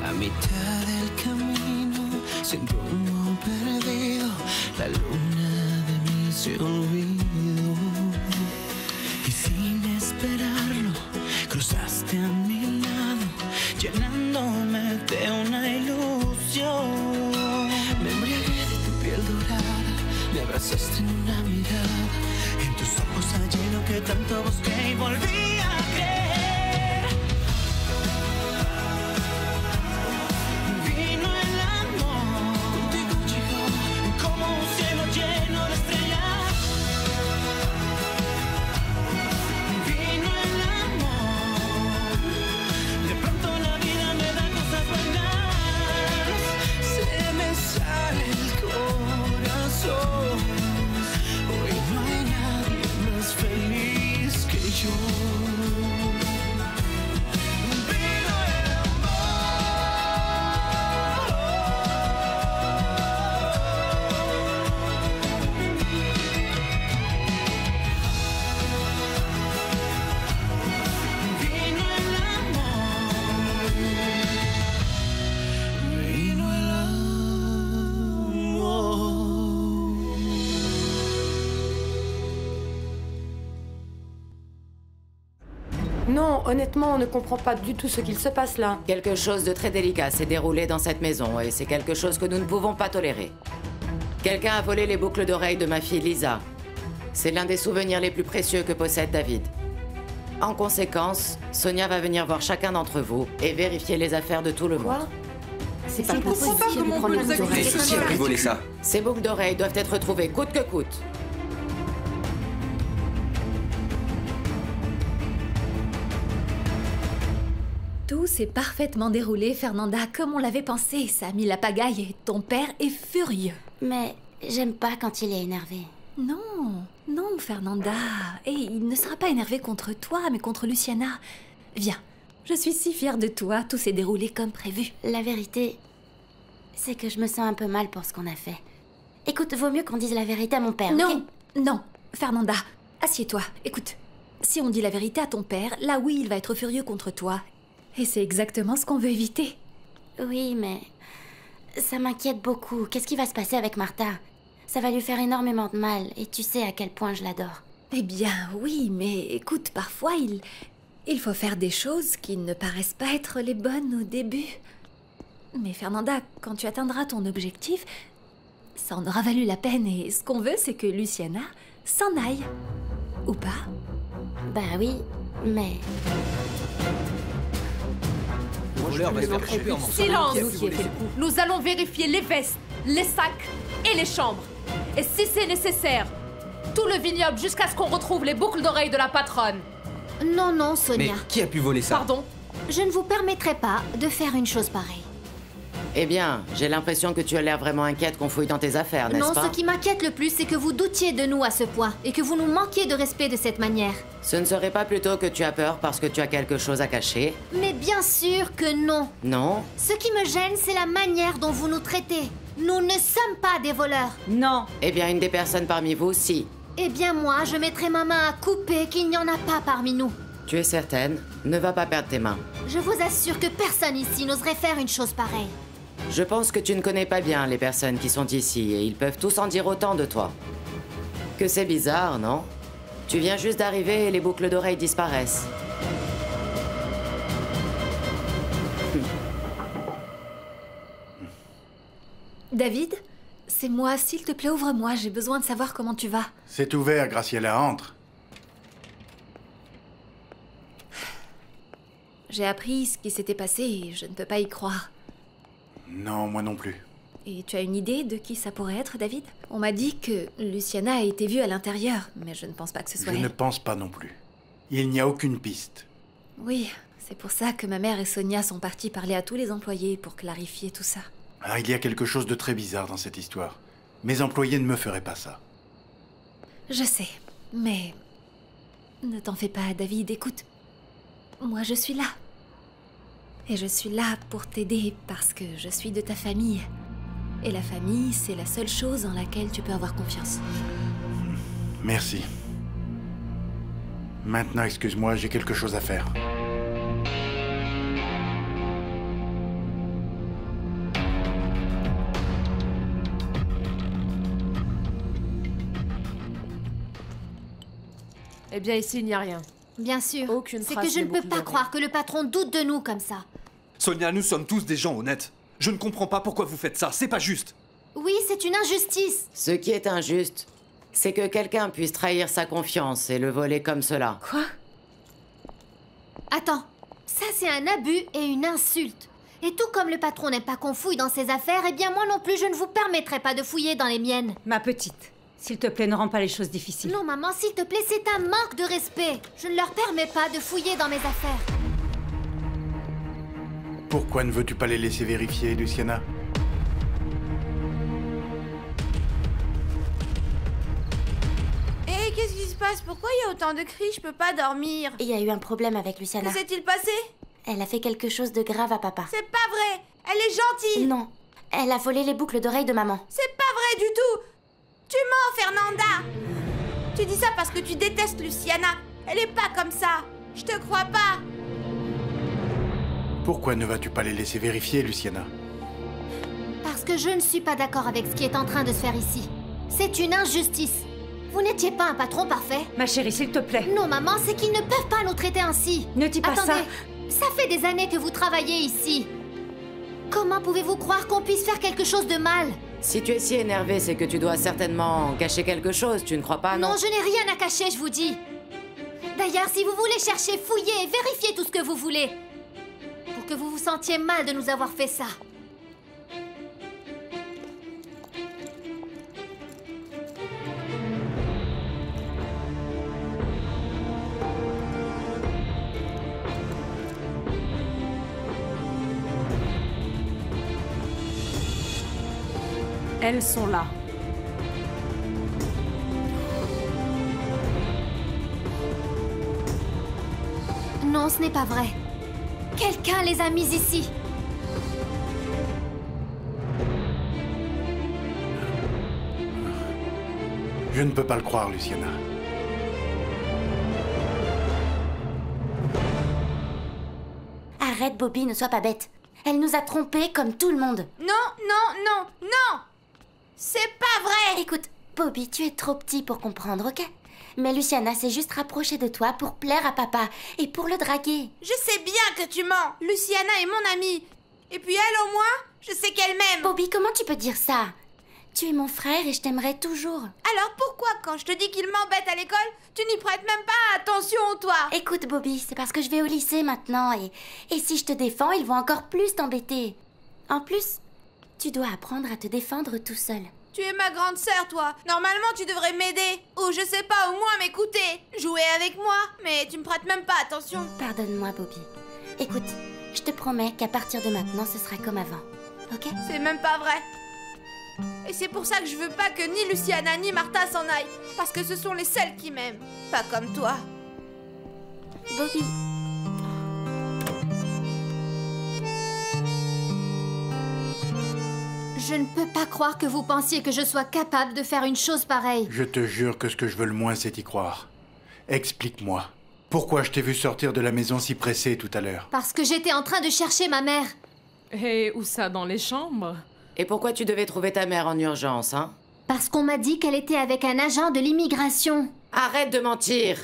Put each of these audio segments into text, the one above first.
A mitad del camino, sin rumbo perdido, la luna de mí se olvidó. Y sin esperarlo, cruzaste a mi lado, llenándome de una ilusión. Me embriagué de tu piel dorada, me abrazaste en una mirada, en tus ojos hallé lo que tanto busqué y volví a creer. Hoy no hay nadie más feliz que yo. Vino el Non, honnêtement, on ne comprend pas du tout ce qu'il se passe là. Quelque chose de très délicat s'est déroulé dans cette maison et c'est quelque chose que nous ne pouvons pas tolérer. Quelqu'un a volé les boucles d'oreilles de ma fille Lisa. C'est l'un des souvenirs les plus précieux que possède David. En conséquence, Sonia va venir voir chacun d'entre vous et vérifier les affaires de tout le monde. Quoi? C'est pas comprends possible pas de comment on prendre peut nous les oreilles. accuser. Mais ceci a pu voler ça. Ces boucles d'oreilles doivent être retrouvées coûte que coûte. Tout s'est parfaitement déroulé, Fernanda, comme on l'avait pensé. Ça a mis la pagaille et ton père est furieux. Mais j'aime pas quand il est énervé. Non, non, Fernanda. Et il ne sera pas énervé contre toi, mais contre Luciana. Viens, je suis si fière de toi. Tout s'est déroulé comme prévu. La vérité, c'est que je me sens un peu mal pour ce qu'on a fait. Écoute, vaut mieux qu'on dise la vérité à mon père, Non, ok? non, Fernanda, assieds-toi. Écoute, si on dit la vérité à ton père, là oui, il va être furieux contre toi. Et c'est exactement ce qu'on veut éviter. Oui, mais ça m'inquiète beaucoup. Qu'est-ce qui va se passer avec Martha? Ça va lui faire énormément de mal, et tu sais à quel point je l'adore. Eh bien, oui, mais écoute, parfois, il faut faire des choses qui ne paraissent pas être les bonnes au début. Mais Fernanda, quand tu atteindras ton objectif, ça en aura valu la peine, et ce qu'on veut, c'est que Luciana s'en aille. Ou pas? Bah oui, mais... Le voleur va se faire couper en morceaux. Silence! Qui a pu voler ça? Nous allons vérifier les vestes, les sacs et les chambres. Et si c'est nécessaire, tout le vignoble jusqu'à ce qu'on retrouve les boucles d'oreilles de la patronne. Non, non, Mais Sonia. qui a pu voler ça? Pardon? Je ne vous permettrai pas de faire une chose pareille. Eh bien, j'ai l'impression que tu as l'air vraiment inquiète qu'on fouille dans tes affaires, n'est-ce Non, pas? ce qui m'inquiète le plus, c'est que vous doutiez de nous à ce point, et que vous nous manquiez de respect de cette manière. Ce ne serait pas plutôt que tu as peur parce que tu as quelque chose à cacher? Mais bien sûr que non. Non? Ce qui me gêne, c'est la manière dont vous nous traitez. Nous ne sommes pas des voleurs. Non. Eh bien, une des personnes parmi vous, si. Eh bien moi, je mettrai ma main à couper qu'il n'y en a pas parmi nous. Tu es certaine? Ne va pas perdre tes mains. Je vous assure que personne ici n'oserait faire une chose pareille. Je pense que tu ne connais pas bien les personnes qui sont ici et ils peuvent tous en dire autant de toi. Que c'est bizarre, non? Tu viens juste d'arriver et les boucles d'oreilles disparaissent. David, c'est moi, s'il te plaît, ouvre-moi, j'ai besoin de savoir comment tu vas. C'est ouvert, Graciela, entre. J'ai appris ce qui s'était passé et je ne peux pas y croire. Non, moi non plus. Et tu as une idée de qui ça pourrait être, David? On m'a dit que Luciana a été vue à l'intérieur, mais je ne pense pas que ce soit Je elle. ne pense pas non plus. Il n'y a aucune piste. Oui, c'est pour ça que ma mère et Sonia sont parties parler à tous les employés pour clarifier tout ça. Ah, il y a quelque chose de très bizarre dans cette histoire. Mes employés ne me feraient pas ça. Je sais, mais... Ne t'en fais pas, David, écoute. Moi, je suis là. Et je suis là pour t'aider parce que je suis de ta famille. Et la famille, c'est la seule chose en laquelle tu peux avoir confiance. Merci. Maintenant, excuse-moi, j'ai quelque chose à faire. Eh bien, ici, il n'y a rien. Bien sûr. Aucune C'est trace que je des ne peux boucles pas d'oreilles. croire que le patron doute de nous comme ça. Sonia, nous sommes tous des gens honnêtes. Je ne comprends pas pourquoi vous faites ça, c'est pas juste. Oui, c'est une injustice. Ce qui est injuste, c'est que quelqu'un puisse trahir sa confiance et le voler comme cela. Quoi? Attends, ça c'est un abus et une insulte. Et tout comme le patron n'aime pas qu'on fouille dans ses affaires, eh bien moi non plus je ne vous permettrai pas de fouiller dans les miennes. Ma petite, s'il te plaît, ne rends pas les choses difficiles. Non maman, s'il te plaît, c'est un manque de respect. Je ne leur permets pas de fouiller dans mes affaires. Pourquoi ne veux-tu pas les laisser vérifier, Luciana? Hé, qu'est-ce qui se passe? Pourquoi il y a autant de cris? Je peux pas dormir. Il y a eu un problème avec Luciana. Que s'est-il passé? Elle a fait quelque chose de grave à papa. C'est pas vrai! Elle est gentille! Non, elle a volé les boucles d'oreilles de maman. C'est pas vrai du tout! Tu mens, Fernanda! Tu dis ça parce que tu détestes Luciana. Elle est pas comme ça. Je te crois pas. Pourquoi ne vas-tu pas les laisser vérifier, Luciana? Parce que je ne suis pas d'accord avec ce qui est en train de se faire ici. C'est une injustice. Vous n'étiez pas un patron parfait. Ma chérie, s'il te plaît. Non, maman, c'est qu'ils ne peuvent pas nous traiter ainsi. Ne dis pas Attendez, ça. ça fait des années que vous travaillez ici. Comment pouvez-vous croire qu'on puisse faire quelque chose de mal? Si tu es si énervé, c'est que tu dois certainement cacher quelque chose, tu ne crois pas, non? Non, je n'ai rien à cacher, je vous dis. D'ailleurs, si vous voulez chercher, fouiller et vérifier tout ce que vous voulez. Pour que vous vous sentiez mal de nous avoir fait ça. Elles sont là. Non, ce n'est pas vrai. Quelqu'un les a mises ici. Je ne peux pas le croire, Luciana. Arrête, Bobby, ne sois pas bête. Elle nous a trompés comme tout le monde. Non, non, non, non! C'est pas vrai! Écoute, Bobby, tu es trop petit pour comprendre, ok? Mais Luciana s'est juste rapprochée de toi pour plaire à papa et pour le draguer. Je sais bien que tu mens. Luciana est mon amie. Et puis elle, au moins, je sais qu'elle m'aime. Bobby, comment tu peux dire ça? Tu es mon frère et je t'aimerai toujours. Alors pourquoi, quand je te dis qu'il m'embête à l'école, tu n'y prêtes même pas attention, toi? Écoute, Bobby, c'est parce que je vais au lycée maintenant et si je te défends, ils vont encore plus t'embêter. En plus, tu dois apprendre à te défendre tout seul. Tu es ma grande sœur, toi. Normalement, tu devrais m'aider. Ou je sais pas, au moins m'écouter. Jouer avec moi. Mais tu me prêtes même pas attention. Pardonne-moi, Bobby. Écoute, je te promets qu'à partir de maintenant, ce sera comme avant. Ok? C'est même pas vrai. Et c'est pour ça que je veux pas que ni Luciana ni Martha s'en aillent. Parce que ce sont les seules qui m'aiment. Pas comme toi. Bobby. Je ne peux pas croire que vous pensiez que je sois capable de faire une chose pareille. Je te jure que ce que je veux le moins, c'est y croire. Explique-moi. Pourquoi je t'ai vu sortir de la maison si pressée tout à l'heure? Parce que j'étais en train de chercher ma mère. Et où ça, dans les chambres? Et pourquoi tu devais trouver ta mère en urgence, hein? Parce qu'on m'a dit qu'elle était avec un agent de l'immigration. Arrête de mentir!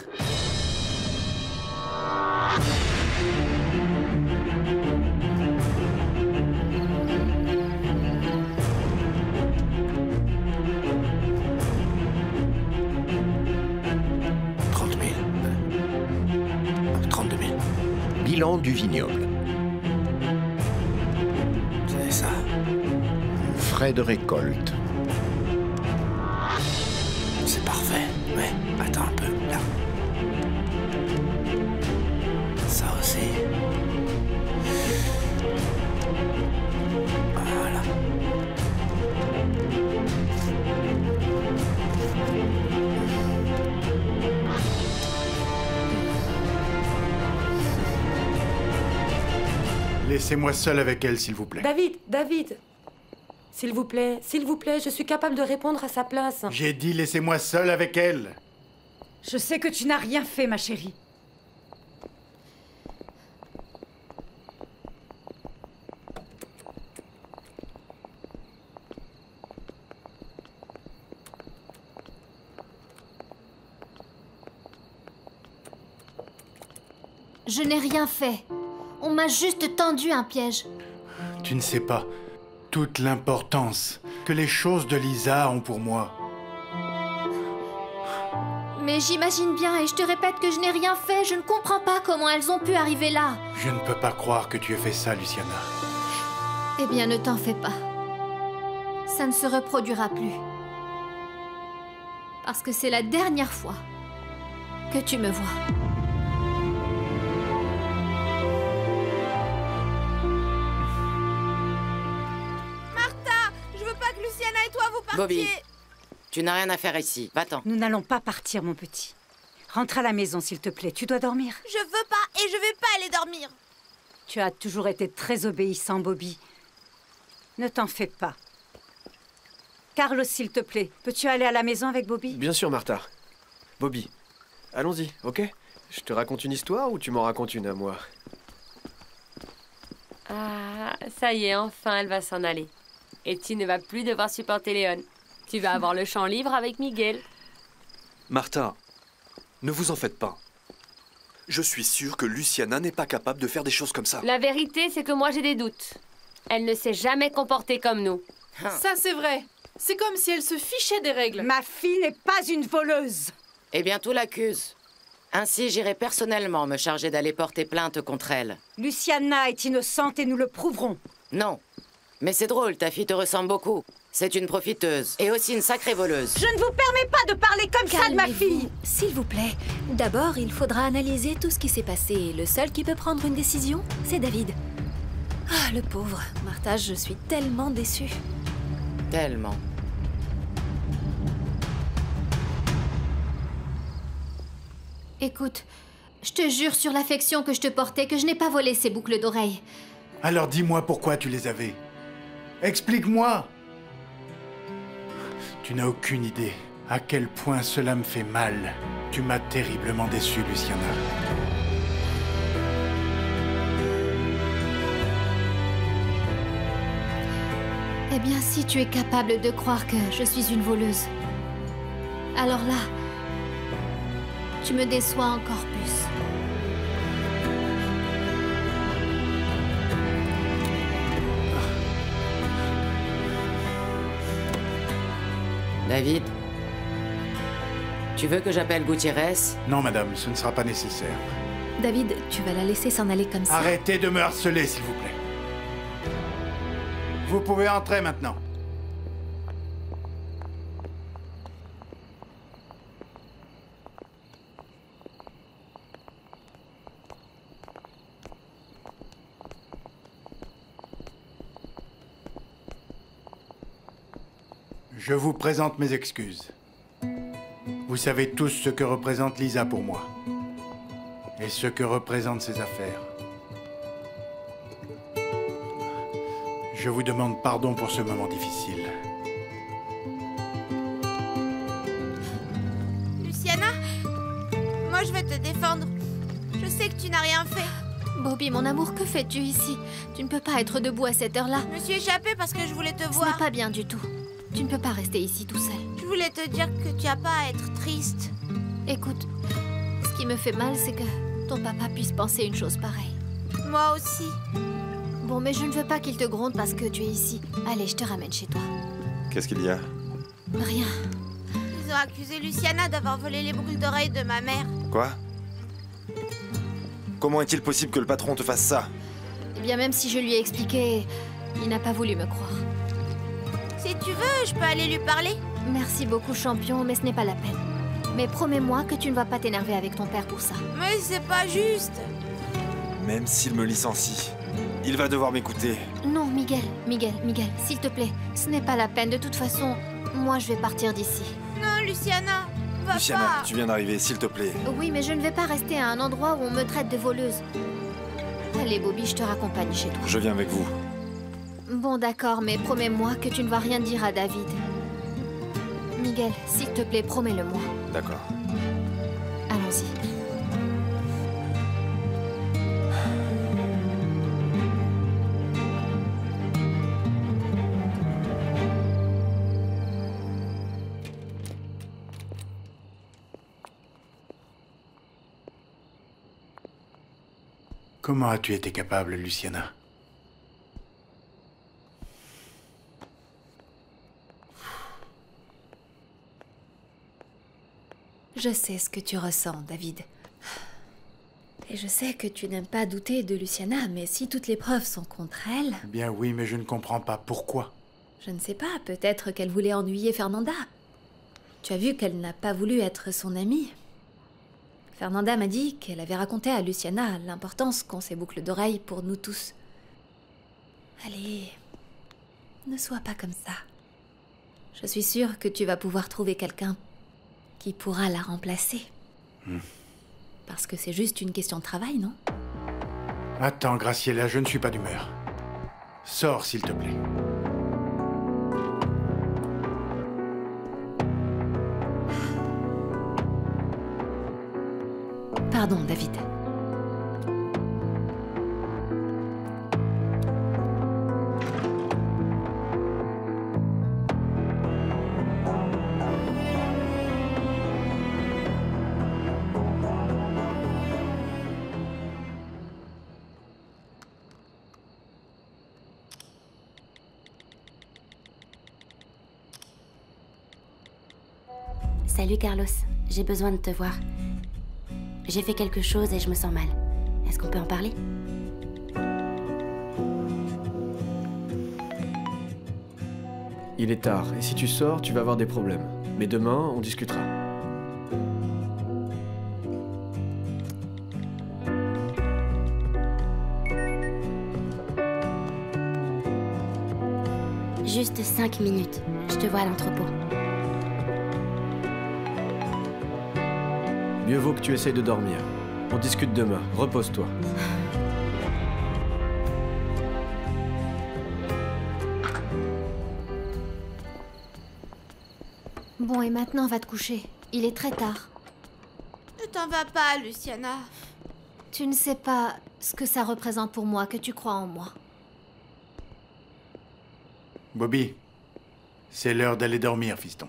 Bilan du vignoble. C'est ça. Frais de récolte. C'est parfait. Ouais, attends un peu, là. Ça aussi. Voilà. Laissez-moi seul avec elle, s'il vous plaît. David, s'il vous plaît, je suis capable de répondre à sa place. J'ai dit laissez-moi seul avec elle. Je sais que tu n'as rien fait, ma chérie. Je n'ai rien fait. On m'a juste tendu un piège. Tu ne sais pas toute l'importance que les choses de Lisa ont pour moi. Mais j'imagine bien et je te répète que je n'ai rien fait. Je ne comprends pas comment elles ont pu arriver là. Je ne peux pas croire que tu aies fait ça, Luciana. Eh bien, ne t'en fais pas. Ça ne se reproduira plus. Parce que c'est la dernière fois que tu me vois. Bobby, tu n'as rien à faire ici. Va-t'en. Nous n'allons pas partir, mon petit. Rentre à la maison, s'il te plaît. Tu dois dormir. Je veux pas et je vais pas aller dormir. Tu as toujours été très obéissant, Bobby. Ne t'en fais pas. Carlos, s'il te plaît, peux-tu aller à la maison avec Bobby? Bien sûr, Martha. Bobby, allons-y, ok? Je te raconte une histoire ou tu m'en racontes une à moi? Ah, ça y est, enfin, elle va s'en aller. Et tu ne vas plus devoir supporter Léon. Tu vas avoir le champ libre avec Miguel. Martha, ne vous en faites pas. Je suis sûr que Luciana n'est pas capable de faire des choses comme ça. La vérité, c'est que moi j'ai des doutes. Elle ne s'est jamais comportée comme nous. Ça, c'est vrai. C'est comme si elle se fichait des règles. Ma fille n'est pas une voleuse. Eh bien, tout l'accuse. Ainsi, j'irai personnellement me charger d'aller porter plainte contre elle. Luciana est innocente et nous le prouverons. Non. Mais c'est drôle, ta fille te ressemble beaucoup. C'est une profiteuse et aussi une sacrée voleuse. Je ne vous permets pas de parler comme ça de ma fille. S'il vous plaît. D'abord, il faudra analyser tout ce qui s'est passé. Le seul qui peut prendre une décision, c'est David. Ah, le pauvre. Martha, je suis tellement déçue. Tellement. Écoute, je te jure sur l'affection que je te portais que je n'ai pas volé ces boucles d'oreilles. Alors dis-moi pourquoi tu les avais. Explique-moi. Tu n'as aucune idée à quel point cela me fait mal. Tu m'as terriblement déçu, Luciana. Eh bien, si tu es capable de croire que je suis une voleuse, alors là, tu me déçois encore plus. David, tu veux que j'appelle Gutiérrez? Non, madame, ce ne sera pas nécessaire. David, tu vas la laisser s'en aller comme ça. Arrêtez de me harceler, s'il vous plaît. Vous pouvez entrer maintenant. Je vous présente mes excuses. Vous savez tous ce que représente Lisa pour moi. Et ce que représentent ses affaires. Je vous demande pardon pour ce moment difficile. Luciana, moi je vais te défendre. Je sais que tu n'as rien fait. Bobby, mon amour, que fais-tu ici? Tu ne peux pas être debout à cette heure-là. Je me suis échappée parce que je voulais te Ce voir. n'est pas bien du tout. Tu ne peux pas rester ici tout seul. Je voulais te dire que tu n'as pas à être triste. Écoute, ce qui me fait mal, c'est que ton papa puisse penser une chose pareille. Moi aussi. Bon, mais je ne veux pas qu'il te gronde parce que tu es ici. Allez, je te ramène chez toi. Qu'est-ce qu'il y a? Rien. Ils ont accusé Luciana d'avoir volé les boucles d'oreilles de ma mère. Quoi? Comment est-il possible que le patron te fasse ça? Eh bien, même si je lui ai expliqué, il n'a pas voulu me croire. Si tu veux, je peux aller lui parler. Merci beaucoup, champion, mais ce n'est pas la peine. Mais promets-moi que tu ne vas pas t'énerver avec ton père pour ça. Mais c'est pas juste. Même s'il me licencie, il va devoir m'écouter. Non, Miguel, s'il te plaît, ce n'est pas la peine. De toute façon, moi je vais partir d'ici. Non, Luciana, va Luciana, pas. tu viens d'arriver, s'il te plaît. Oui, mais je ne vais pas rester à un endroit où on me traite de voleuse. Allez, Bobby, je te raccompagne chez toi. Je viens avec vous. Bon, d'accord, mais promets-moi que tu ne vas rien dire à David. Miguel, s'il te plaît, promets-le-moi. D'accord. Allons-y. Comment as-tu été capable, Luciana? Je sais ce que tu ressens, David. Et je sais que tu n'aimes pas douter de Luciana, mais si toutes les preuves sont contre elle... Bien oui, mais je ne comprends pas pourquoi. Je ne sais pas, peut-être qu'elle voulait ennuyer Fernanda. Tu as vu qu'elle n'a pas voulu être son amie. Fernanda m'a dit qu'elle avait raconté à Luciana l'importance qu'ont ces boucles d'oreilles pour nous tous. Allez, ne sois pas comme ça. Je suis sûre que tu vas pouvoir trouver quelqu'un qui pourra la remplacer. Parce que c'est juste une question de travail, non? Attends, Graciela, je ne suis pas d'humeur. Sors, s'il te plaît. Pardon, David. Salut Carlos, j'ai besoin de te voir. J'ai fait quelque chose et je me sens mal. Est-ce qu'on peut en parler? Il est tard, et si tu sors, tu vas avoir des problèmes. Mais demain, on discutera. Juste 5 minutes. Je te vois à l'entrepôt. Mieux vaut que tu essayes de dormir. On discute demain. Repose-toi. Bon, et maintenant, va te coucher. Il est très tard. Ne t'en vas pas, Luciana. Tu ne sais pas ce que ça représente pour moi, que tu crois en moi. Bobby, c'est l'heure d'aller dormir, fiston.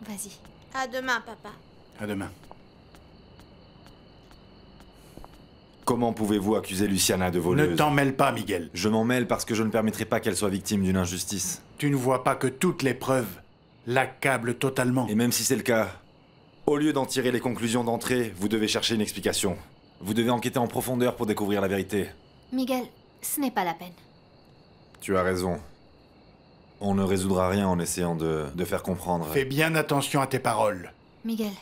Vas-y. À demain, papa. À demain. Comment pouvez-vous accuser Luciana de voleuse? Ne t'en mêle pas, Miguel. Je m'en mêle parce que je ne permettrai pas qu'elle soit victime d'une injustice. Tu ne vois pas que toutes les preuves l'accablent totalement. Et même si c'est le cas, au lieu d'en tirer les conclusions d'entrée, vous devez chercher une explication. Vous devez enquêter en profondeur pour découvrir la vérité. Miguel, ce n'est pas la peine. Tu as raison. On ne résoudra rien en essayant de faire comprendre. Fais bien attention à tes paroles. Miguel,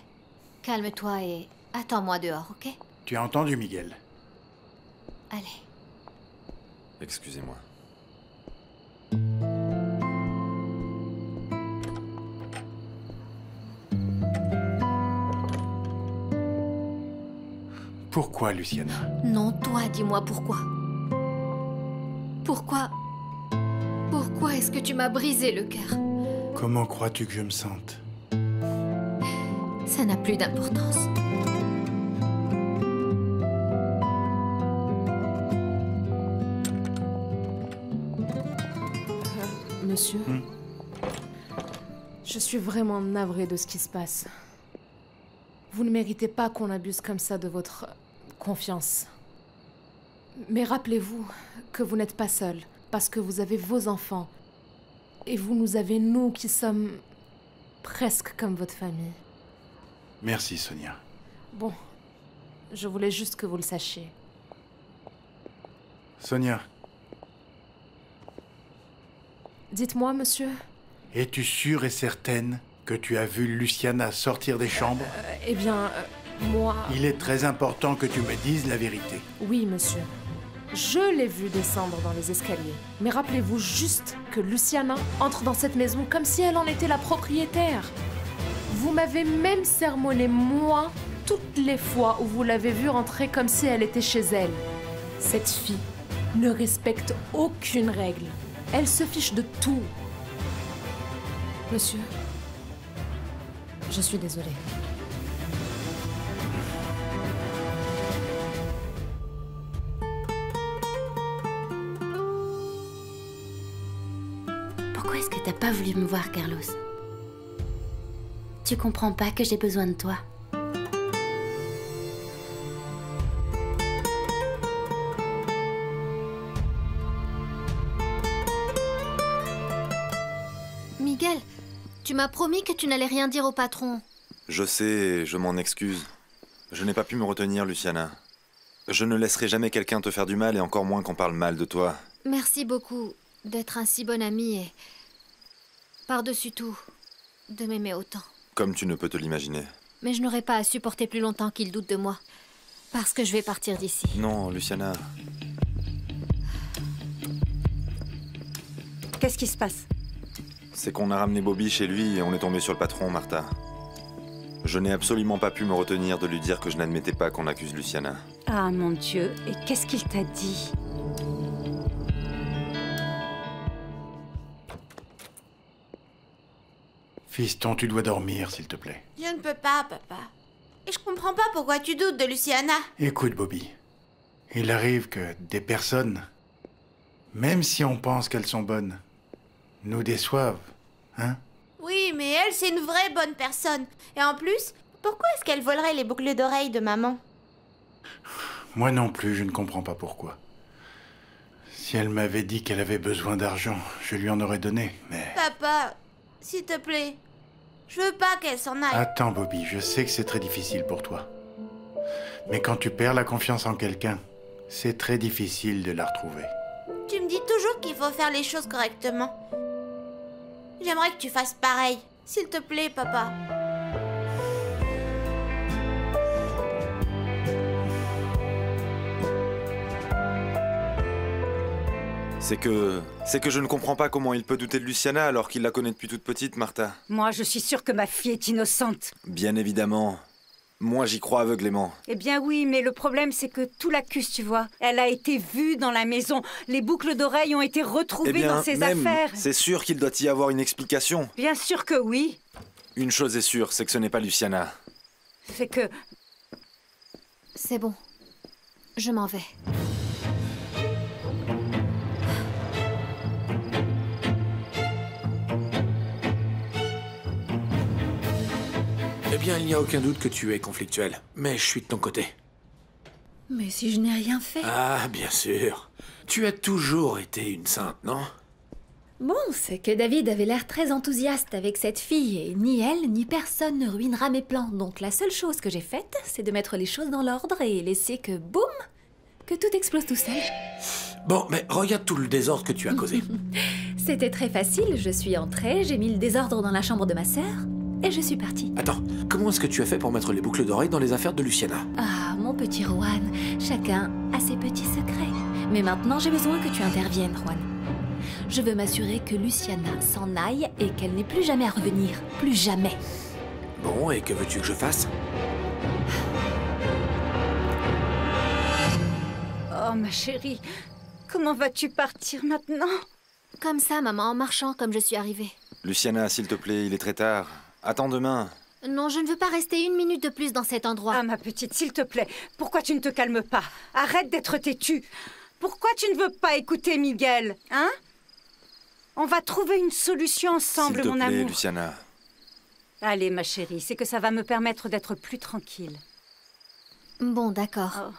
calme-toi et attends-moi dehors, ok? Tu as entendu, Miguel? Allez. Excusez-moi. Pourquoi, Luciana? Non, toi, dis-moi pourquoi. Pourquoi est-ce que tu m'as brisé le cœur? Comment crois-tu que je me sente? Ça n'a plus d'importance. Monsieur, je suis vraiment navrée de ce qui se passe. Vous ne méritez pas qu'on abuse comme ça de votre confiance. Mais rappelez-vous que vous n'êtes pas seul, parce que vous avez vos enfants. Et vous nous avez, nous, qui sommes presque comme votre famille. Merci, Sonia. Bon, je voulais juste que vous le sachiez. Sonia. Dites-moi, monsieur. Es-tu sûre et certaine que tu as vu Luciana sortir des chambres? Eh bien, moi... Il est très important que tu me dises la vérité. Oui, monsieur. Je l'ai vue descendre dans les escaliers. Mais rappelez-vous juste que Luciana entre dans cette maison comme si elle en était la propriétaire. Vous m'avez même sermonné, moi, toutes les fois où vous l'avez vue rentrer comme si elle était chez elle. Cette fille ne respecte aucune règle. Elle se fiche de tout. Monsieur, je suis désolée. Pourquoi est-ce que t'as pas voulu me voir, Carlos? Tu comprends pas que j'ai besoin de toi? Miguel, tu m'as promis que tu n'allais rien dire au patron. Je sais, je m'en excuse. Je n'ai pas pu me retenir, Luciana. Je ne laisserai jamais quelqu'un te faire du mal et encore moins qu'on parle mal de toi. Merci beaucoup d'être un si bon ami et, par-dessus tout, de m'aimer autant. Comme tu ne peux te l'imaginer. Mais je n'aurai pas à supporter plus longtemps qu'il doute de moi. Parce que je vais partir d'ici. Non, Luciana. Qu'est-ce qui se passe? C'est qu'on a ramené Bobby chez lui et on est tombé sur le patron, Martha. Je n'ai absolument pas pu me retenir de lui dire que je n'admettais pas qu'on accuse Luciana. Ah mon Dieu, et qu'est-ce qu'il t'a dit? Fiston, tu dois dormir, s'il te plaît. Je ne peux pas, papa. Et je comprends pas pourquoi tu doutes de Luciana. Écoute, Bobby. Il arrive que des personnes, même si on pense qu'elles sont bonnes, nous déçoivent, hein? Oui, mais elle, c'est une vraie bonne personne. Et en plus, pourquoi est-ce qu'elle volerait les boucles d'oreilles de maman? Moi non plus, je ne comprends pas pourquoi. Si elle m'avait dit qu'elle avait besoin d'argent, je lui en aurais donné, mais... Papa, s'il te plaît, je veux pas qu'elle s'en aille. Attends, Bobby, je sais que c'est très difficile pour toi. Mais quand tu perds la confiance en quelqu'un, c'est très difficile de la retrouver. Tu me dis toujours qu'il faut faire les choses correctement. J'aimerais que tu fasses pareil. S'il te plaît, papa. C'est que je ne comprends pas comment il peut douter de Luciana alors qu'il la connaît depuis toute petite, Martha. Moi, je suis sûre que ma fille est innocente. Bien évidemment. Moi, j'y crois aveuglément. Eh bien oui, mais le problème, c'est que tout l'accuse, tu vois. Elle a été vue dans la maison. Les boucles d'oreilles ont été retrouvées dans ses affaires. C'est sûr qu'il doit y avoir une explication. Bien sûr que oui. Une chose est sûre, c'est que ce n'est pas Luciana. C'est que... C'est bon. Je m'en vais. Eh bien, il n'y a aucun doute que tu es conflictuel. Mais je suis de ton côté. Mais si je n'ai rien fait... Ah, bien sûr. Tu as toujours été une sainte, non? Bon, c'est que David avait l'air très enthousiaste avec cette fille, et ni elle, ni personne ne ruinera mes plans. Donc la seule chose que j'ai faite, c'est de mettre les choses dans l'ordre et laisser que, boum, que tout explose tout seul. Bon, mais regarde tout le désordre que tu as causé. C'était très facile, je suis entrée, j'ai mis le désordre dans la chambre de ma sœur, et je suis partie. Attends, comment est-ce que tu as fait pour mettre les boucles d'oreilles dans les affaires de Luciana? Ah, mon petit Juan, chacun a ses petits secrets. Mais maintenant, j'ai besoin que tu interviennes, Juan. Je veux m'assurer que Luciana s'en aille et qu'elle n'ait plus jamais à revenir. Plus jamais. Bon, et que veux-tu que je fasse? Oh, ma chérie, comment vas-tu partir maintenant? Comme ça, maman, en marchant comme je suis arrivée. Luciana, s'il te plaît, il est très tard. Attends demain. Non, je ne veux pas rester une minute de plus dans cet endroit. Ah, ma petite, s'il te plaît, pourquoi tu ne te calmes pas? Arrête d'être têtue. Pourquoi tu ne veux pas écouter Miguel, hein? On va trouver une solution ensemble, mon amour. S'il te plaît, Luciana. Allez, ma chérie, c'est que ça va me permettre d'être plus tranquille. Bon, d'accord.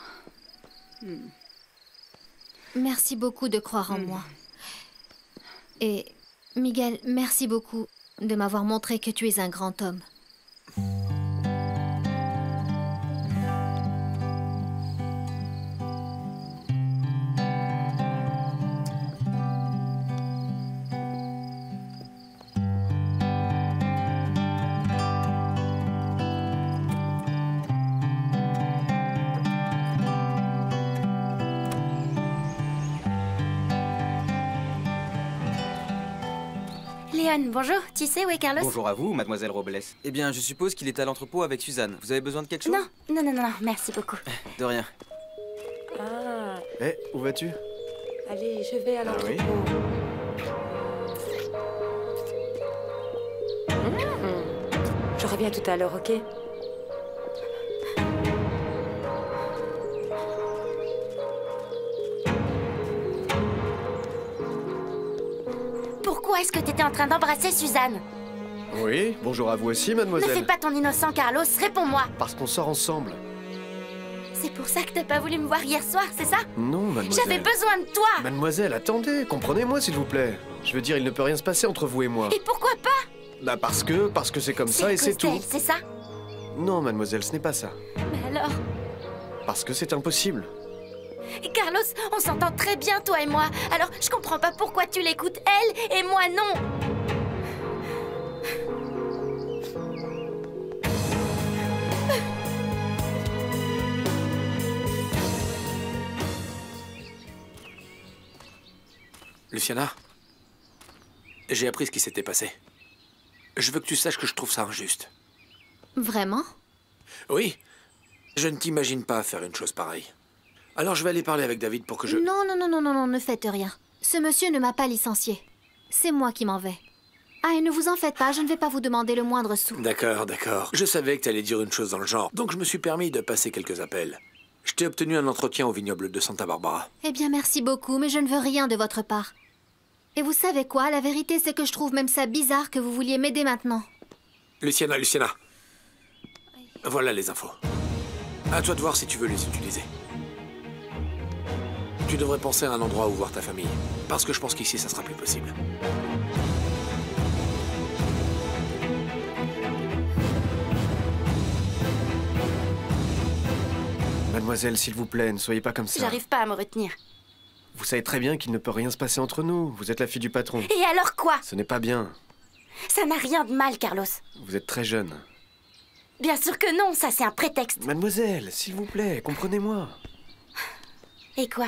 Merci beaucoup de croire en moi. Et, Miguel, merci beaucoup de m'avoir montré que tu es un grand homme. Léon, bonjour. Tu sais où est Carlos? Bonjour à vous, mademoiselle Robles. Eh bien, je suppose qu'il est à l'entrepôt avec Suzanne. Vous avez besoin de quelque chose? Non, merci beaucoup. De rien. Hé, où vas-tu? Allez, je vais à l'entrepôt. Je reviens tout à l'heure, ok? Pourquoi est-ce que t'étais en train d'embrasser Suzanne? Oui, bonjour à vous aussi, Ne mademoiselle. fais pas ton innocent, Carlos, réponds-moi. Parce qu'on sort ensemble. C'est pour ça que t'as pas voulu me voir hier soir, c'est ça? Non, mademoiselle. J'avais besoin de toi. Mademoiselle, attendez, comprenez-moi s'il vous plaît. Je veux dire, il ne peut rien se passer entre vous et moi. Et pourquoi pas? Bah parce que c'est comme ça et c'est tout. C'est ça? Non, mademoiselle, ce n'est pas ça. Mais alors? Parce que c'est impossible. Carlos, on s'entend très bien, toi et moi. Alors, je comprends pas pourquoi tu l'écoutes, elle, et moi, non. Luciana, j'ai appris ce qui s'était passé. Je veux que tu saches que je trouve ça injuste. Vraiment? Oui, je ne t'imagine pas faire une chose pareille. Alors je vais aller parler avec David pour que je... Non, ne faites rien. Ce monsieur ne m'a pas licencié. C'est moi qui m'en vais. Ah, et ne vous en faites pas, je ne vais pas vous demander le moindre sou. D'accord. Je savais que tu allais dire une chose dans le genre, donc je me suis permis de passer quelques appels. Je t'ai obtenu un entretien au vignoble de Santa Barbara. Eh bien, merci beaucoup, mais je ne veux rien de votre part. Et vous savez quoi? La vérité, c'est que je trouve même ça bizarre que vous vouliez m'aider maintenant. Luciana. Voilà les infos. À toi de voir si tu veux les utiliser. Tu devrais penser à un endroit où voir ta famille. Parce que je pense qu'ici, ça sera plus possible. Mademoiselle, s'il vous plaît, ne soyez pas comme ça. J'arrive pas à me retenir. Vous savez très bien qu'il ne peut rien se passer entre nous. Vous êtes la fille du patron. Et alors quoi? Ce n'est pas bien. Ça n'a rien de mal, Carlos. Vous êtes très jeune. Bien sûr que non, ça c'est un prétexte. Mademoiselle, s'il vous plaît, comprenez-moi. Et quoi?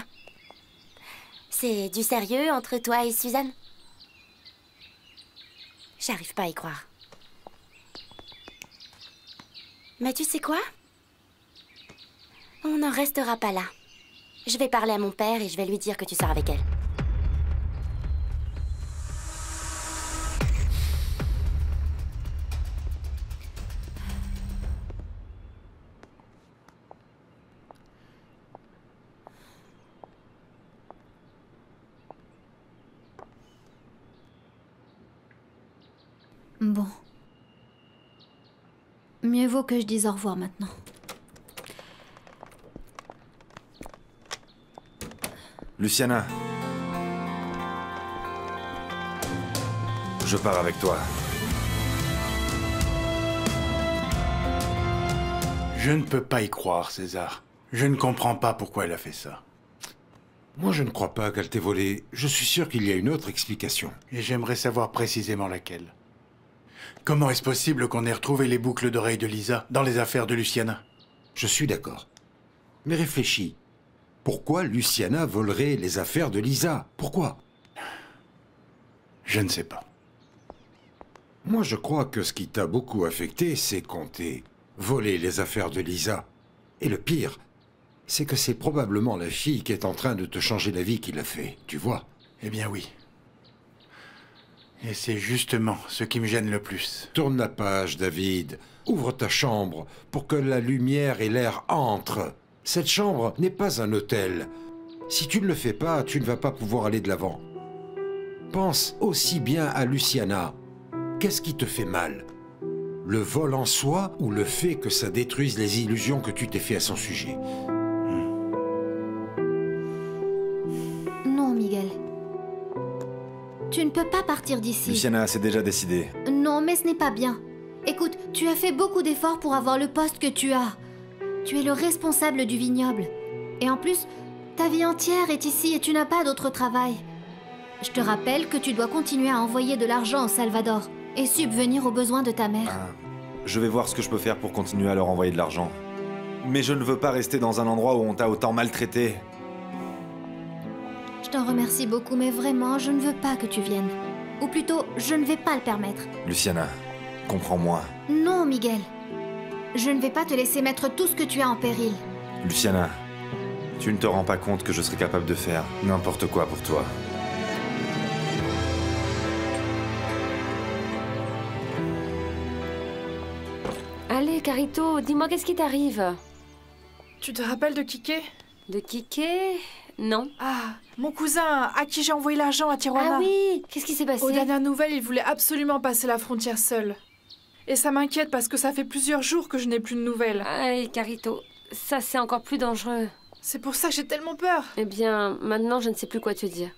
C'est du sérieux entre toi et Suzanne? J'arrive pas à y croire. Mais tu sais quoi? On n'en restera pas là. Je vais parler à mon père et je vais lui dire que tu sors avec elle. Bon. Mieux vaut que je dise au revoir maintenant. Luciana. Je pars avec toi. Je ne peux pas y croire, César. Je ne comprends pas pourquoi elle a fait ça. Moi, je ne crois pas qu'elle t'ait volé. Je suis sûr qu'il y a une autre explication. Et j'aimerais savoir précisément laquelle. Comment est-ce possible qu'on ait retrouvé les boucles d'oreilles de Lisa dans les affaires de Luciana? Je suis d'accord. Mais réfléchis. Pourquoi Luciana volerait les affaires de Lisa? Pourquoi? Je ne sais pas. Moi, je crois que ce qui t'a beaucoup affecté, c'est qu'on t'ait volé les affaires de Lisa. Et le pire, c'est que c'est probablement la fille qui est en train de te changer la vie qui l'a fait, tu vois? Eh bien oui. Et c'est justement ce qui me gêne le plus. Tourne la page, David. Ouvre ta chambre pour que la lumière et l'air entrent. Cette chambre n'est pas un hôtel. Si tu ne le fais pas, tu ne vas pas pouvoir aller de l'avant. Pense aussi bien à Luciana. Qu'est-ce qui te fait mal? Le vol en soi ou le fait que ça détruise les illusions que tu t'es fait à son sujet? Non, Miguel. Tu ne peux pas partir d'ici. Luciana, c'est déjà décidé. Non, mais ce n'est pas bien. Écoute, tu as fait beaucoup d'efforts pour avoir le poste que tu as. Tu es le responsable du vignoble. Et en plus, ta vie entière est ici et tu n'as pas d'autre travail. Je te rappelle que tu dois continuer à envoyer de l'argent au Salvador et subvenir aux besoins de ta mère. Je vais voir ce que je peux faire pour continuer à leur envoyer de l'argent. Mais je ne veux pas rester dans un endroit où on t'a autant maltraité. Je t'en remercie beaucoup, mais vraiment, je ne veux pas que tu viennes. Ou plutôt, je ne vais pas le permettre. Luciana, comprends-moi. Non, Miguel. Je ne vais pas te laisser mettre tout ce que tu as en péril. Luciana, Tu ne te rends pas compte que je serais capable de faire n'importe quoi pour toi. Allez, Carito, dis-moi qu'est-ce qui t'arrive? Tu te rappelles de Kiké? De Kiké? Non. Ah, mon cousin à qui j'ai envoyé l'argent à Tijuana. Ah oui, qu'est-ce qui s'est passé? Aux dernières nouvelles, il voulait absolument passer la frontière seul. Et ça m'inquiète parce que ça fait plusieurs jours que je n'ai plus de nouvelles. Aïe, Carito, ça c'est encore plus dangereux. C'est pour ça que j'ai tellement peur. Eh bien, maintenant je ne sais plus quoi te dire.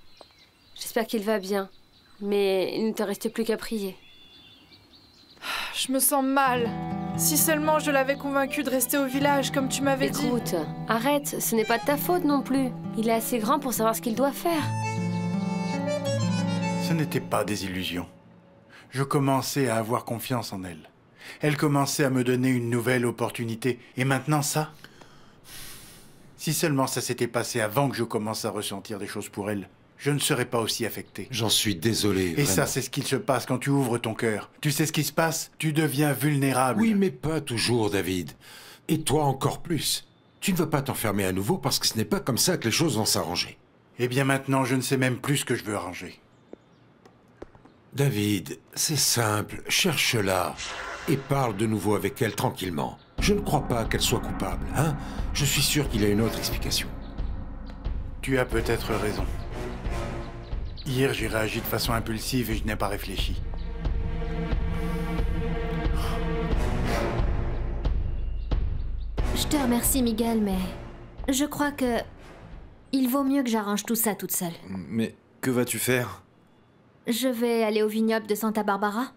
J'espère qu'il va bien, mais il ne te reste plus qu'à prier. Je me sens mal. Si seulement je l'avais convaincu de rester au village comme tu m'avais dit. Écoute, arrête, ce n'est pas de ta faute non plus. Il est assez grand pour savoir ce qu'il doit faire. Ce n'était pas des illusions. Je commençais à avoir confiance en elle. Elle commençait à me donner une nouvelle opportunité. Et maintenant ça? Si seulement ça s'était passé avant que je commence à ressentir des choses pour elle, je ne serais pas aussi affecté. J'en suis désolé. Et vraiment. ça, c'est ce qu'il se passe quand tu ouvres ton cœur. Tu sais ce qui se passe? Tu deviens vulnérable. Oui, mais pas toujours, David. Et toi encore plus. Tu ne vas pas t'enfermer à nouveau parce que ce n'est pas comme ça que les choses vont s'arranger. Eh bien maintenant, je ne sais même plus ce que je veux arranger. David, c'est simple. Cherche-la et parle de nouveau avec elle tranquillement. Je ne crois pas qu'elle soit coupable, hein? Je suis sûr qu'il y a une autre explication. Tu as peut-être raison. Hier, j'ai réagi de façon impulsive et je n'ai pas réfléchi. Je te remercie, Miguel, mais je crois que il vaut mieux que j'arrange tout ça toute seule. Mais que vas-tu faire? Je vais aller au vignoble de Santa Barbara.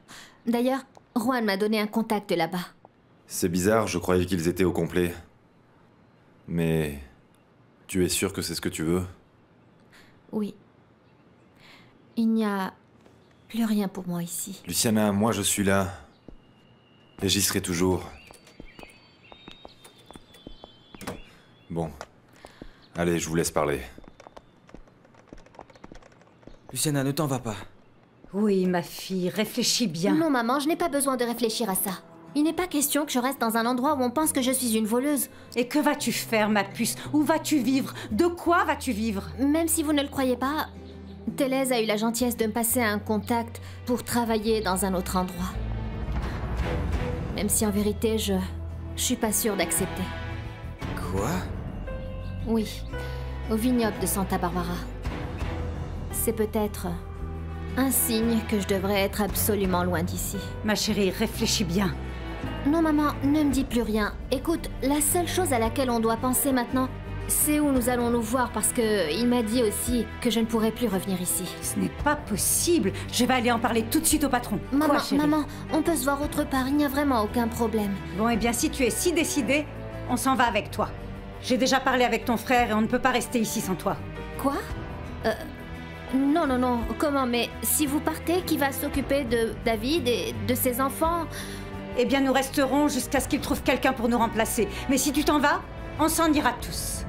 D'ailleurs, Juan m'a donné un contact là-bas. C'est bizarre, je croyais qu'ils étaient au complet. Mais tu es sûr que c'est ce que tu veux? Oui. Il n'y a plus rien pour moi ici. Luciana, moi je suis là. Et j'y serai toujours. Bon. Allez, je vous laisse parler. Luciana, ne t'en va pas. Oui, ma fille, réfléchis bien. Non, maman, je n'ai pas besoin de réfléchir à ça. Il n'est pas question que je reste dans un endroit où on pense que je suis une voleuse. Et que vas-tu faire, ma puce? Où vas-tu vivre? De quoi vas-tu vivre? Même si vous ne le croyez pas, Thélèse a eu la gentillesse de me passer un contact pour travailler dans un autre endroit. Même si en vérité, je suis pas sûre d'accepter. Quoi? Oui, au vignoble de Santa Barbara. C'est peut-être un signe que je devrais être absolument loin d'ici. Ma chérie, réfléchis bien. Non, maman, ne me dis plus rien. Écoute, la seule chose à laquelle on doit penser maintenant, c'est où nous allons nous voir parce que il m'a dit aussi que je ne pourrais plus revenir ici. Ce n'est pas possible. Je vais aller en parler tout de suite au patron. Maman, Quoi, chérie? maman, on peut se voir autre part, il n'y a vraiment aucun problème. Bon, eh bien, si tu es si décidée, on s'en va avec toi. J'ai déjà parlé avec ton frère et on ne peut pas rester ici sans toi. Quoi? Non, non, non, comment? Mais si vous partez, qui va s'occuper de David et de ses enfants? Eh bien, nous resterons jusqu'à ce qu'il trouve quelqu'un pour nous remplacer. Mais si tu t'en vas, on s'en ira tous.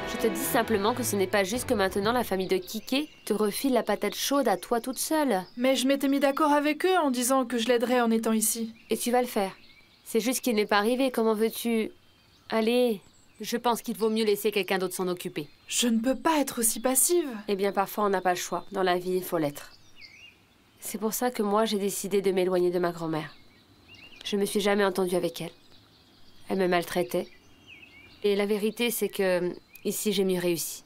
Je te dis simplement que ce n'est pas juste que maintenant la famille de Kiké te refile la patate chaude à toi toute seule. Mais je m'étais mis d'accord avec eux en disant que je l'aiderais en étant ici. Et tu vas le faire. C'est juste qu'il n'est pas arrivé, comment veux-tu... Allez, je pense qu'il vaut mieux laisser quelqu'un d'autre s'en occuper. Je ne peux pas être aussi passive. Eh bien, parfois on n'a pas le choix. Dans la vie, il faut l'être. C'est pour ça que moi, j'ai décidé de m'éloigner de ma grand-mère. Je me suis jamais entendue avec elle. Elle me maltraitait. Et la vérité, c'est que ici, j'ai mieux réussi.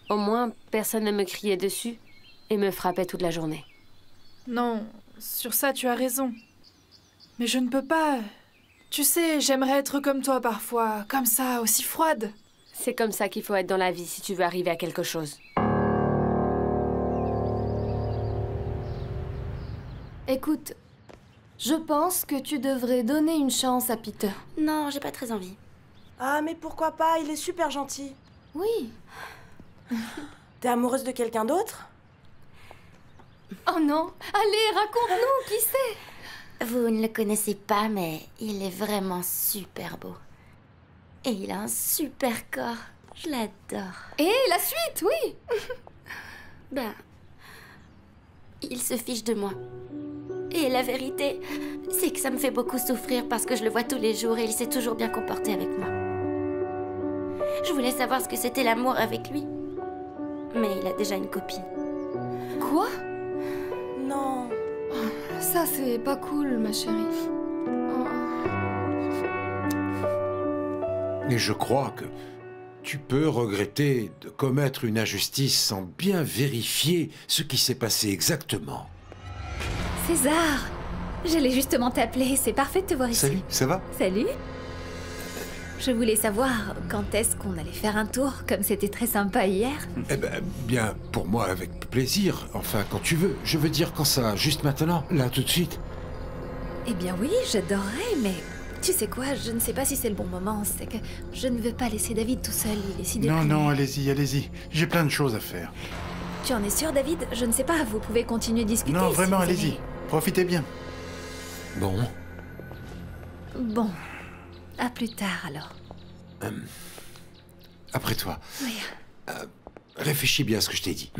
Au moins, personne ne me criait dessus et me frappait toute la journée. Non, sur ça, tu as raison. Mais je ne peux pas... Tu sais, j'aimerais être comme toi parfois, comme ça, aussi froide. C'est comme ça qu'il faut être dans la vie si tu veux arriver à quelque chose. Écoute, je pense que tu devrais donner une chance à Peter. Non, j'ai pas très envie. Ah, mais pourquoi pas? Il est super gentil. Oui. T'es amoureuse de quelqu'un d'autre? Oh non! Allez, raconte-nous, qui c'est? Vous ne le connaissez pas, mais il est vraiment super beau. Et il a un super corps. Je l'adore. Et la suite, oui! Ben, il se fiche de moi. Et la vérité, c'est que ça me fait beaucoup souffrir parce que je le vois tous les jours et il s'est toujours bien comporté avec moi. Je voulais savoir ce que c'était l'amour avec lui. Mais il a déjà une copine. Quoi? Non. Ça, c'est pas cool, ma chérie. Et je crois que tu peux regretter de commettre une injustice sans bien vérifier ce qui s'est passé exactement. César, j'allais justement t'appeler. C'est parfait de te voir ici. Salut, ça va? Salut. Je voulais savoir quand est-ce qu'on allait faire un tour, comme c'était très sympa hier. Eh ben, bien, pour moi, avec plaisir. Enfin, quand tu veux. Je veux dire quand ça, juste maintenant, là, tout de suite. Eh bien oui, j'adorerais, mais tu sais quoi, je ne sais pas si c'est le bon moment. C'est que je ne veux pas laisser David tout seul, il est si déprimé. Non, allez-y, allez-y. J'ai plein de choses à faire. Tu en es sûr, David? Je ne sais pas, vous pouvez continuer de discuter. Non, vraiment, si vous allez-y. aimez. Profitez bien. Bon. Bon, à plus tard alors. Après toi. Oui. Réfléchis bien à ce que je t'ai dit.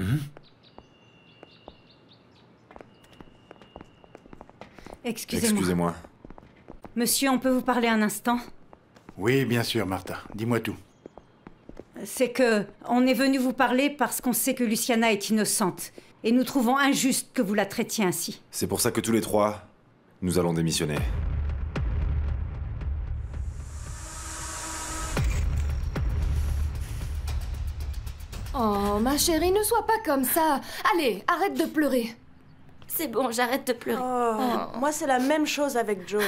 Excusez-moi. Monsieur, on peut vous parler un instant? Oui, bien sûr, Martha. Dis-moi tout. C'est que on est venu vous parler parce qu'on sait que Luciana est innocente. Et nous trouvons injuste que vous la traitiez ainsi. C'est pour ça que tous les trois, nous allons démissionner. Oh, ma chérie, ne sois pas comme ça. Allez, arrête de pleurer. C'est bon, j'arrête de pleurer. Moi, c'est la même chose avec Joe.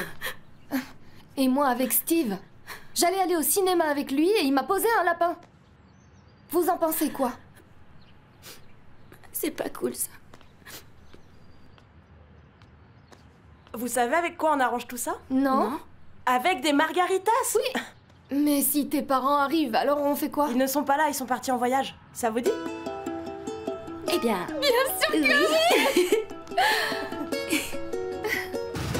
Et moi avec Steve. J'allais aller au cinéma avec lui et il m'a posé un lapin. Vous en pensez quoi? C'est pas cool, ça. Vous savez avec quoi on arrange tout ça? Non. Avec des margaritas. Oui. Mais si tes parents arrivent, alors on fait quoi? Ils ne sont pas là, ils sont partis en voyage. Ça vous dit? Eh bien... Bien sûr que oui.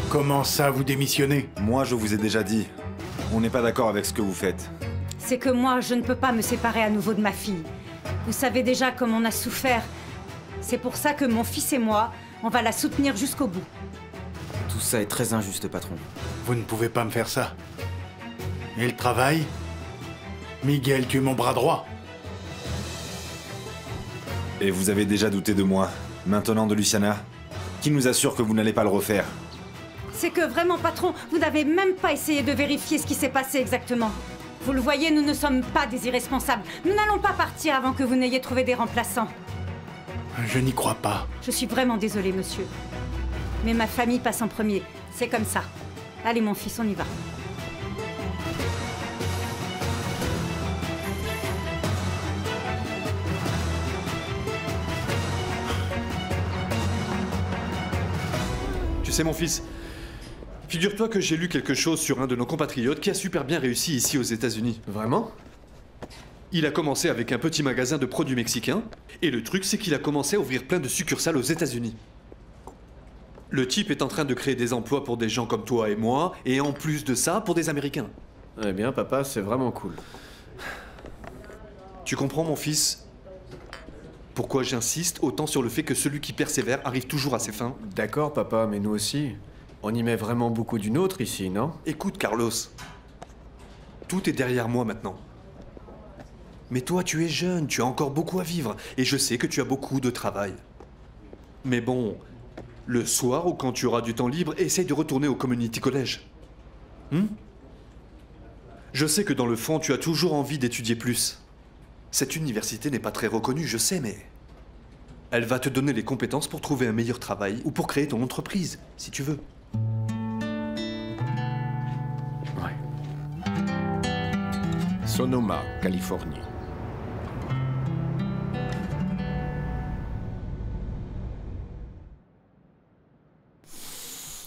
Comment ça, vous démissionnez? Moi, je vous ai déjà dit. On n'est pas d'accord avec ce que vous faites. C'est que moi, je ne peux pas me séparer à nouveau de ma fille. Vous savez déjà comme on a souffert. C'est pour ça que mon fils et moi, on va la soutenir jusqu'au bout. Tout ça est très injuste, patron. Vous ne pouvez pas me faire ça. Et le travail? Miguel, tu es mon bras droit. Et vous avez déjà douté de moi. Maintenant de Luciana. Qui nous assure que vous n'allez pas le refaire? C'est que vraiment, patron, vous n'avez même pas essayé de vérifier ce qui s'est passé exactement. Vous le voyez, nous ne sommes pas des irresponsables. Nous n'allons pas partir avant que vous n'ayez trouvé des remplaçants. Je n'y crois pas. Je suis vraiment désolée, monsieur. Mais ma famille passe en premier. C'est comme ça. Allez, mon fils, on y va. Tu sais, mon fils, figure-toi que j'ai lu quelque chose sur un de nos compatriotes qui a super bien réussi ici aux États-Unis. Vraiment? Il a commencé avec un petit magasin de produits mexicains, et le truc, c'est qu'il a commencé à ouvrir plein de succursales aux États-Unis. Le type est en train de créer des emplois pour des gens comme toi et moi, et en plus de ça, pour des Américains. Eh bien, papa, c'est vraiment cool. Tu comprends, mon fils? Pourquoi j'insiste autant sur le fait que celui qui persévère arrive toujours à ses fins? D'accord, papa, mais nous aussi. On y met vraiment beaucoup d'une autre ici, non? Écoute, Carlos. Tout est derrière moi maintenant. Mais toi, tu es jeune, tu as encore beaucoup à vivre, et je sais que tu as beaucoup de travail. Mais bon, le soir ou quand tu auras du temps libre, essaye de retourner au community college. Je sais que dans le fond, tu as toujours envie d'étudier plus. Cette université n'est pas très reconnue, je sais, mais... elle va te donner les compétences pour trouver un meilleur travail ou pour créer ton entreprise, si tu veux. Ouais. Sonoma, Californie.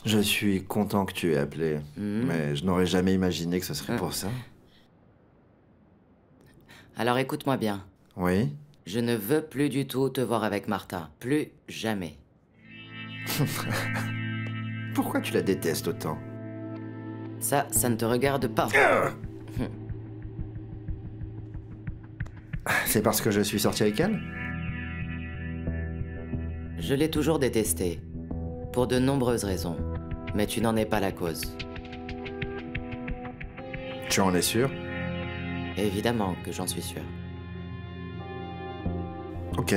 Je suis content que tu aies appelé, mais je n'aurais jamais imaginé que ce serait pour ça. Alors écoute-moi bien. Oui? Je ne veux plus du tout te voir avec Martha. Plus jamais. Pourquoi tu la détestes autant? Ça ne te regarde pas. C'est parce que je suis sorti avec elle? Je l'ai toujours détestée. Pour de nombreuses raisons. Mais tu n'en es pas la cause. Tu en es sûr? Évidemment que j'en suis sûr. Ok.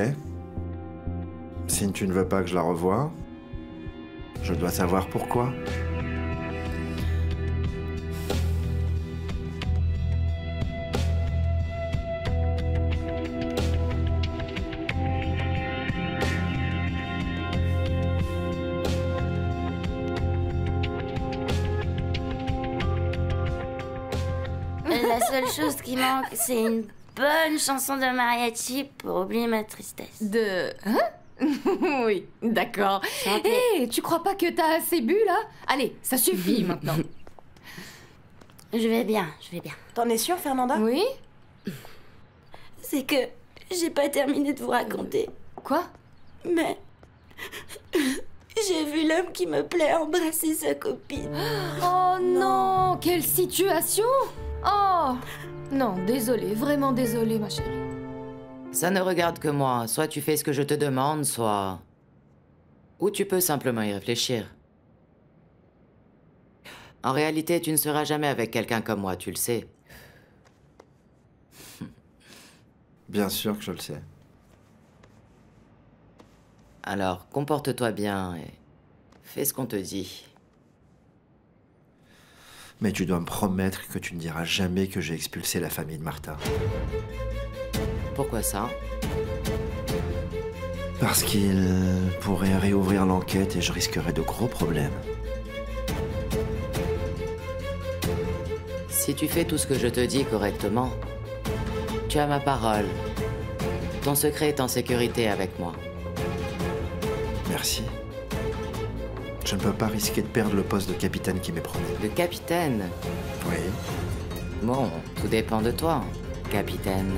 Si tu ne veux pas que je la revoie, je dois savoir pourquoi. La seule chose qui manque, c'est une bonne chanson de mariachi pour oublier ma tristesse. Hein? Oui, d'accord. Hé, tu crois pas que t'as assez bu, là? Allez, ça suffit, maintenant. Je vais bien. T'en es sûre, Fernanda? Oui? C'est que j'ai pas terminé de vous raconter. Quoi? Mais... j'ai vu l'homme qui me plaît embrasser sa copine. Oh non, quelle situation! Oh! Non, désolée, vraiment désolée, ma chérie. Ça ne regarde que moi. Soit tu fais ce que je te demande, soit... Ou tu peux simplement y réfléchir. En réalité, tu ne seras jamais avec quelqu'un comme moi, tu le sais. Bien sûr que je le sais. Alors, comporte-toi bien et fais ce qu'on te dit. Mais tu dois me promettre que tu ne diras jamais que j'ai expulsé la famille de Martha. Pourquoi ça? Parce qu'il pourrait réouvrir l'enquête et je risquerais de gros problèmes. Si tu fais tout ce que je te dis correctement, tu as ma parole. Ton secret est en sécurité avec moi. Merci. Je ne peux pas risquer de perdre le poste de capitaine qui m'est promis. Le capitaine? Oui. Bon, tout dépend de toi, capitaine.